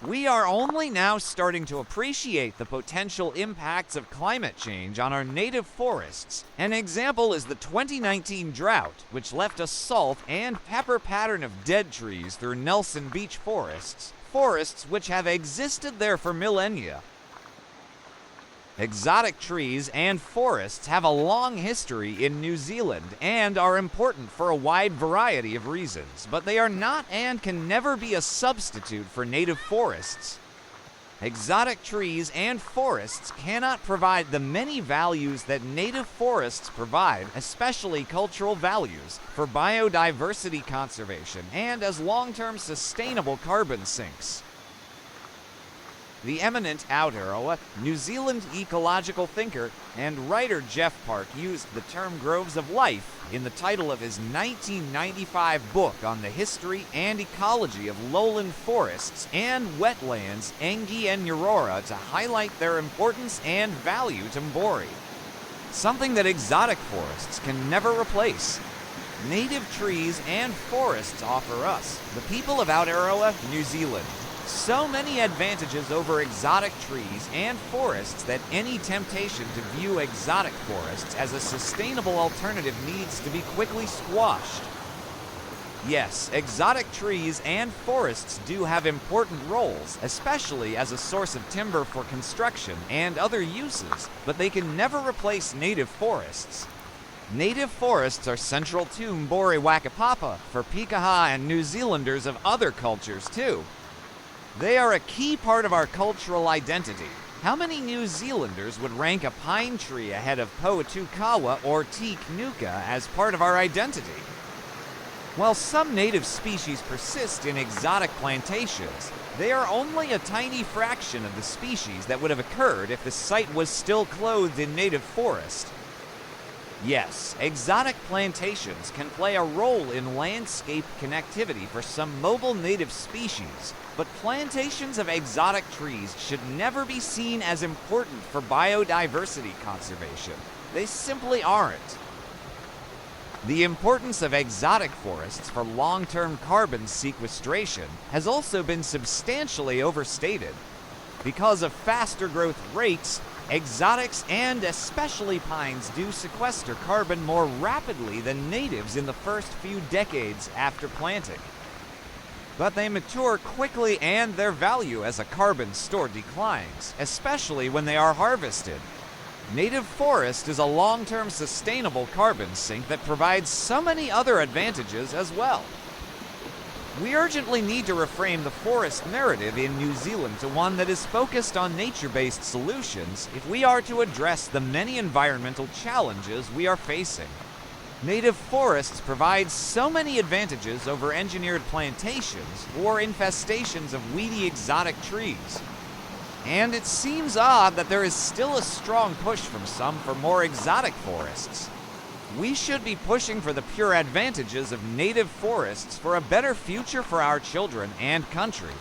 We are only now starting to appreciate the potential impacts of climate change on our native forests. An example is the 2019 drought, which left a salt and pepper pattern of dead trees through Nelson Beach forests, forests which have existed there for millennia. Exotic trees and forests have a long history in New Zealand and are important for a wide variety of reasons, but they are not and can never be a substitute for native forests. Exotic trees and forests cannot provide the many values that native forests provide, especially cultural values, for biodiversity conservation and as long-term sustainable carbon sinks. The eminent Aotearoa, New Zealand ecological thinker and writer Jeff Park used the term groves of life in the title of his 1995 book on the history and ecology of lowland forests and wetlands Engi and Aurora to highlight their importance and value to Mbori. Something that exotic forests can never replace. Native trees and forests offer us, the people of Aotearoa, New Zealand, so many advantages over exotic trees and forests that any temptation to view exotic forests as a sustainable alternative needs to be quickly squashed. Yes, exotic trees and forests do have important roles, especially as a source of timber for construction and other uses, but they can never replace native forests. Native forests are central to Mbori Wakapapa for Pikaha and New Zealanders of other cultures too. They are a key part of our cultural identity. How many New Zealanders would rank a pine tree ahead of Poatukawa or teak nuka as part of our identity? While some native species persist in exotic plantations, they are only a tiny fraction of the species that would have occurred if the site was still clothed in native forest. Yes, exotic plantations can play a role in landscape connectivity for some mobile native species, but plantations of exotic trees should never be seen as important for biodiversity conservation. They simply aren't. The importance of exotic forests for long-term carbon sequestration has also been substantially overstated. Because of faster growth rates, exotics and especially pines do sequester carbon more rapidly than natives in the first few decades after planting. But they mature quickly and their value as a carbon store declines, especially when they are harvested. Native forest is a long-term sustainable carbon sink that provides so many other advantages as well. We urgently need to reframe the forest narrative in New Zealand to one that is focused on nature-based solutions if we are to address the many environmental challenges we are facing. Native forests provide so many advantages over engineered plantations or infestations of weedy exotic trees. And it seems odd that there is still a strong push from some for more exotic forests. We should be pushing for the pure advantages of native forests for a better future for our children and country.